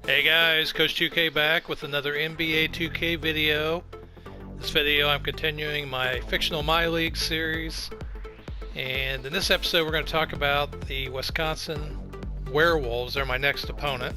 Hey guys, Coach 2K back with another NBA 2K video. This video I'm continuing my fictional MyLeague series, and in this episode we're going to talk about the Wisconsin Werewolves. They're my next opponent.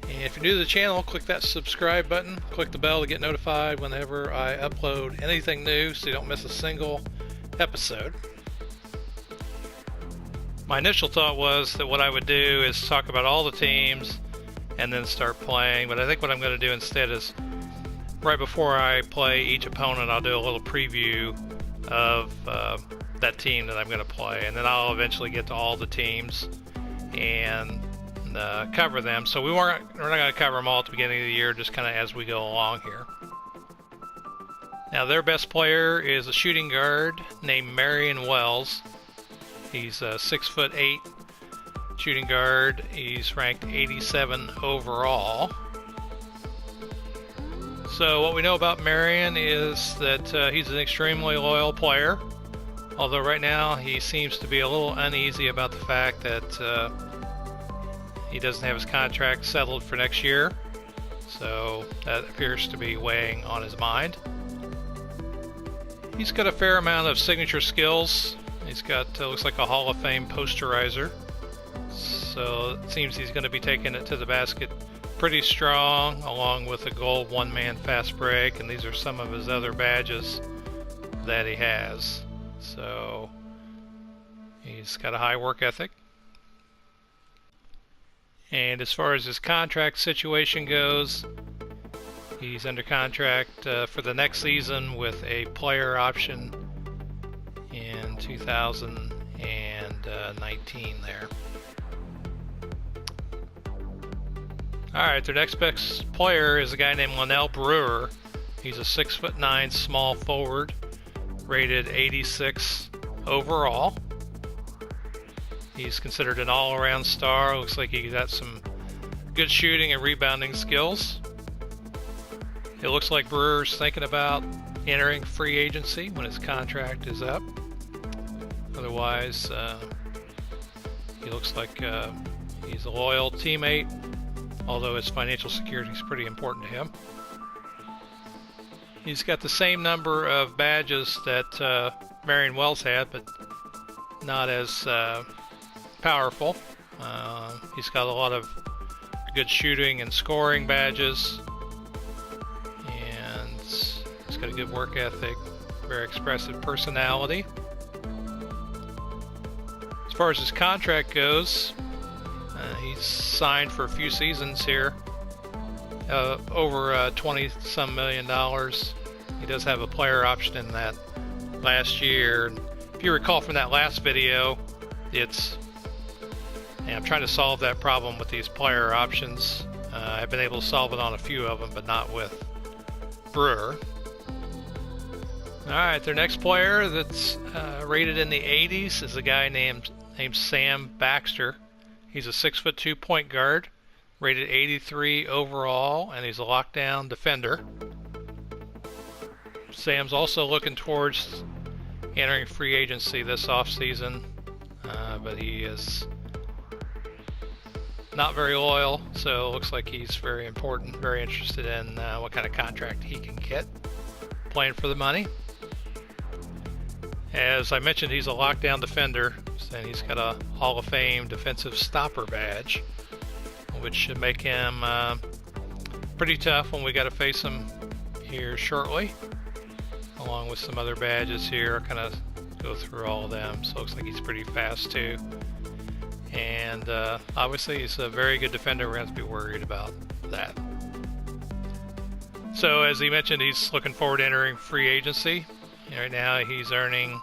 And if you're new to the channel, click that subscribe button, click the bell to get notified whenever I upload anything new so you don't miss a single episode. My initial thought was that what I would do is talk about all the teams and then start playing, but I think what I'm going to do instead is right before I play each opponent, I'll do a little preview of that team that I'm going to play, and then I'll eventually get to all the teams and cover them. So we're not going to cover them all at the beginning of the year, just kind of as we go along here. Now their best player is a shooting guard named Marion Wells. He's 6'8" shooting guard. He's ranked 87 overall. So what we know about Marion is that he's an extremely loyal player, although right now he seems to be a little uneasy about the fact that he doesn't have his contract settled for next year, so that appears to be weighing on his mind. He's got a fair amount of signature skills. He's got looks like a Hall of Fame posterizer. So it seems he's going to be taking it to the basket pretty strong, along with a gold one-man fast break, and these are some of his other badges that he has. So he's got a high work ethic. And as far as his contract situation goes, he's under contract for the next season with a player option in 2019 there. Alright, their next best player is a guy named Linnell Brewer. He's a 6'9" small forward, rated 86 overall. He's considered an all-around star. Looks like he got some good shooting and rebounding skills. It looks like Brewer's thinking about entering free agency when his contract is up. Otherwise, he looks like he's a loyal teammate, although his financial security is pretty important to him. He's got the same number of badges that Marion Wells had, but not as powerful. He's got a lot of good shooting and scoring badges, and he's got a good work ethic, very expressive personality. As far as his contract goes, he's signed for a few seasons here, over $20-some million. He does have a player option in that last year. If you recall from that last video, I'm trying to solve that problem with these player options. I've been able to solve it on a few of them, but not with Brewer. Alright, their next player that's rated in the 80s is a guy named Sam Baxter. He's a 6'2" point guard, rated 83 overall, and he's a lockdown defender. Sam's also looking towards entering free agency this offseason, but he is not very loyal, so it looks like he's very important, very interested in what kind of contract he can get, playing for the money. As I mentioned, he's a lockdown defender, and he's got a Hall of Fame defensive stopper badge, which should make him pretty tough when we got to face him here shortly, along with some other badges here. I'll kind of go through all of them. So it looks like he's pretty fast too, and obviously he's a very good defender. We're going to have to be worried about that. So as he mentioned, he's looking forward to entering free agency. Right now he's earning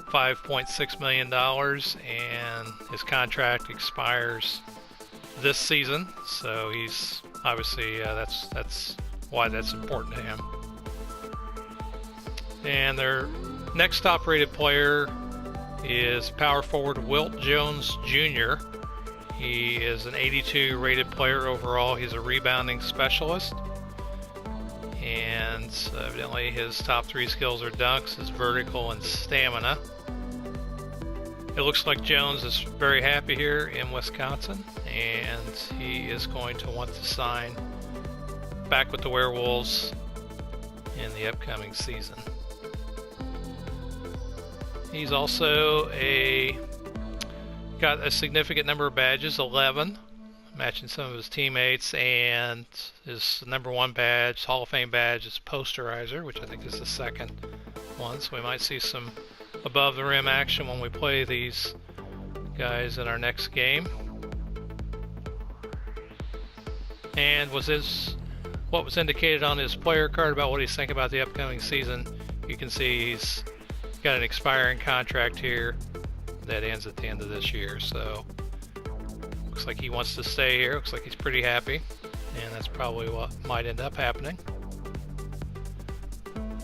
$5.6 million, and his contract expires this season, so he's obviously that's why that's important to him. And their next top rated player is power forward Wilt Jones Jr. He is an 82 rated player overall. He's a rebounding specialist, and evidently his top three skills are dunks, his vertical, and stamina. It looks like Jones is very happy here in Wisconsin, and he is going to want to sign back with the Werewolves in the upcoming season. He's also got a significant number of badges, 11, matching some of his teammates, and his #1 badge, Hall of Fame badge, is Posterizer, which I think is the second one, so we might see some above the rim action when we play these guys in our next game. And what was indicated on his player card about what he's thinking about the upcoming season, you can see he's got an expiring contract here that ends at the end of this year, so looks like he wants to stay here. Looks like he's pretty happy, and that's probably what might end up happening.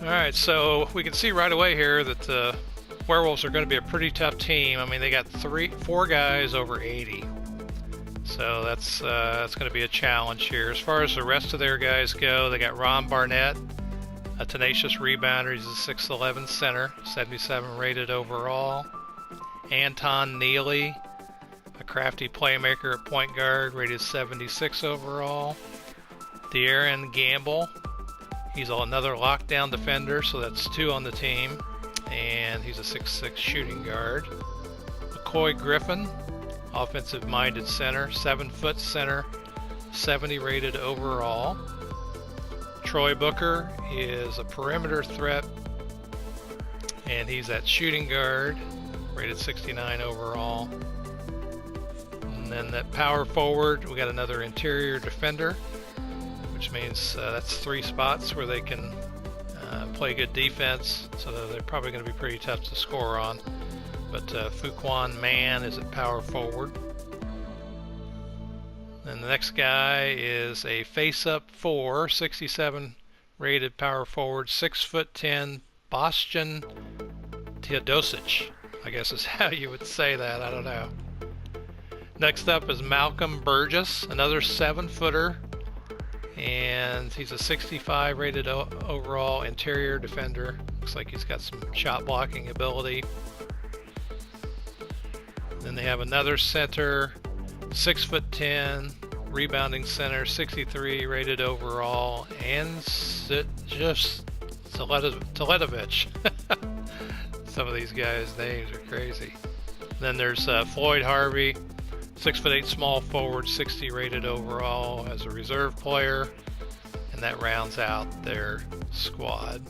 Alright, so we can see right away here that the Werewolves are going to be a pretty tough team. I mean, they got 4 guys over 80, so that's going to be a challenge here. As far as the rest of their guys go, they got Ron Barnett, a tenacious rebounder. He's a 6'11 center, 77 rated overall. Anton Neely, a crafty playmaker at point guard, rated 76 overall. De'Aaron Gamble, he's another lockdown defender, so that's 2 on the team, and he's a 6'6 shooting guard. McCoy Griffin, offensive-minded center, 7-foot center, 70 rated overall. Troy Booker is a perimeter threat, and he's at shooting guard, rated 69 overall. And then that power forward, we got another interior defender, which means that's 3 spots where they can play good defense, so they're probably going to be pretty tough to score on. But Fuquan Mann is at power forward. And the next guy is a face-up 4, 67 rated power forward, 6'10", Bostian Teodosic, I guess is how you would say that, I don't know. Next up is Malcolm Burgess, another 7-footer, and he's a 65 rated overall interior defender. Looks like he's got some shot blocking ability. Then they have another center, 6'10", rebounding center, 63 rated overall, and just Teletovich. Some of these guys' names are crazy. Then there's Floyd Harvey, 6'8" small forward, 60 rated overall as a reserve player, and that rounds out their squad.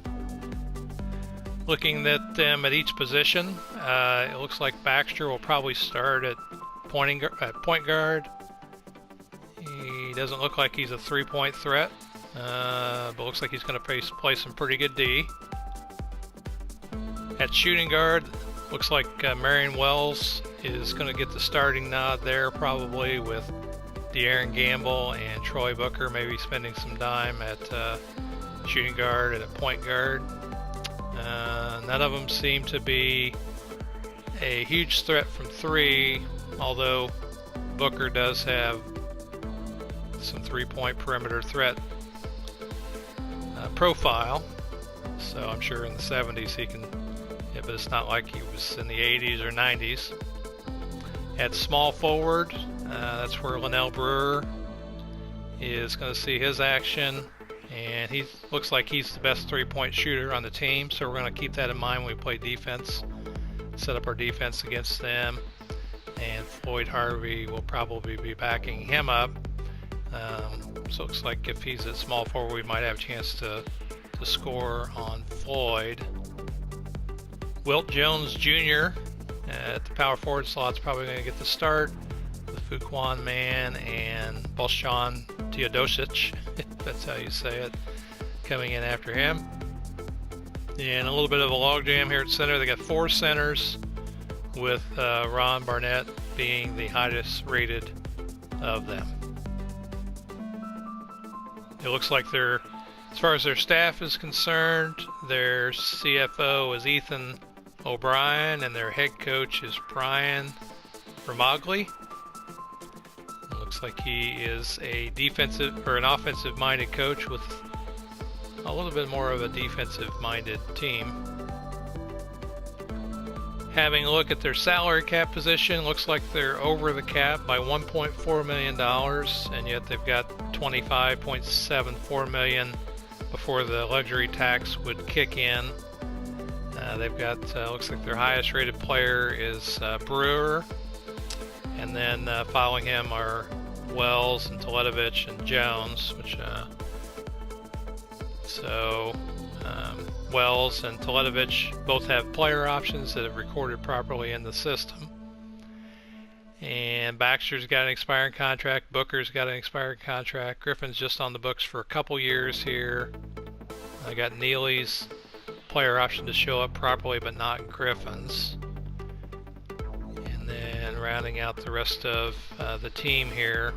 Looking at them at each position, it looks like Baxter will probably start at point guard. He doesn't look like he's a 3-point threat, but looks like he's going to play some pretty good D. At shooting guard, looks like Marion Wells is going to get the starting nod there, probably with De'Aaron Gamble and Troy Booker maybe spending some time at shooting guard and at point guard. None of them seem to be a huge threat from 3, although Booker does have some 3-point perimeter threat profile, so I'm sure in the 70s he can, yeah, but it's not like he was in the 80s or 90s. At small forward, that's where Linnell Brewer is going to see his action, and he looks like he's the best 3-point shooter on the team, so we're going to keep that in mind when we play defense, set up our defense against them. And Floyd Harvey will probably be backing him up, so it looks like if he's at small forward, we might have a chance to score on Floyd. Wilt Jones Jr. at the power forward slot's probably going to get the start, with Fuquan Mann and Bostian Teodosic, if that's how you say it, coming in after him. And a little bit of a logjam here at center. They got 4 centers, with Ron Barnett being the highest rated of them. It looks like as far as their staff is concerned, their CFO is Ethan O'Brien, and their head coach is Brian Ramagli. It looks like he is a defensive or an offensive-minded coach with a little bit more of a defensive-minded team. Having a look at their salary cap position, looks like they're over the cap by $1.4 million, and yet they've got $25.74 million before the luxury tax would kick in. They've got, looks like their highest rated player is Brewer, and then following him are Wells and Toledovich and Jones, which Wells and Toledovich both have player options that have recorded properly in the system. And Baxter's got an expiring contract, Booker's got an expiring contract, Griffin's just on the books for a couple years here. I got Neely's player option to show up properly, but not Griffin's. And then rounding out the rest of the team here,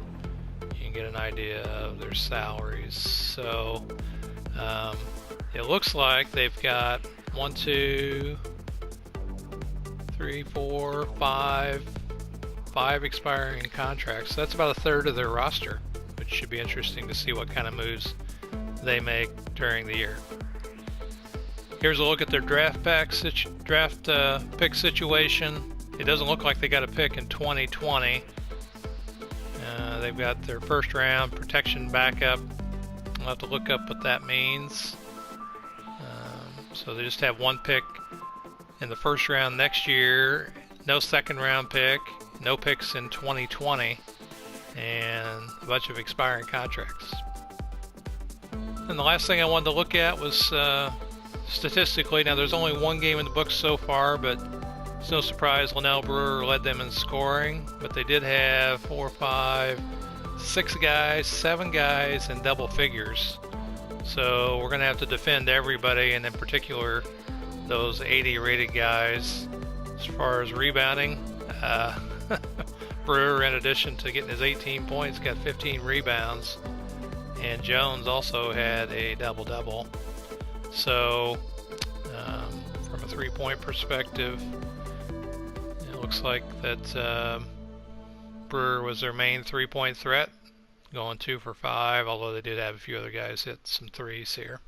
you can get an idea of their salaries. So it looks like they've got 1, 2, 3, 4, 5 expiring contracts. So that's about a third of their roster, which should be interesting to see what kind of moves they make during the year. Here's a look at their draft pick situation. It doesn't look like they got a pick in 2020. They've got their first round protection backup. I'll have to look up what that means. So they just have one pick in the first round next year, no second round pick, no picks in 2020, and a bunch of expiring contracts. And the last thing I wanted to look at was statistically, now there's only one game in the books so far, but it's no surprise Linnell Brewer led them in scoring, but they did have 4, 5, 6 guys, 7 guys in double figures. So we're going to have to defend everybody, and in particular those 80 rated guys. As far as rebounding, Brewer, in addition to getting his 18 points, got 15 rebounds, and Jones also had a double-double. So from a three-point perspective, it looks like that Brewer was their main three-point threat, going 2 for 5, although they did have a few other guys hit some threes here.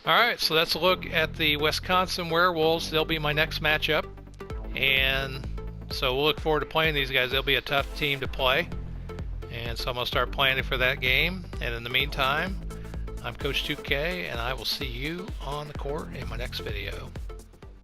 Alright, so that's a look at the Wisconsin Werewolves. They'll be my next matchup, and so we'll look forward to playing these guys. They'll be a tough team to play, and so I'm going to start planning for that game. And in the meantime, I'm Coach 2K, and I will see you on the court in my next video.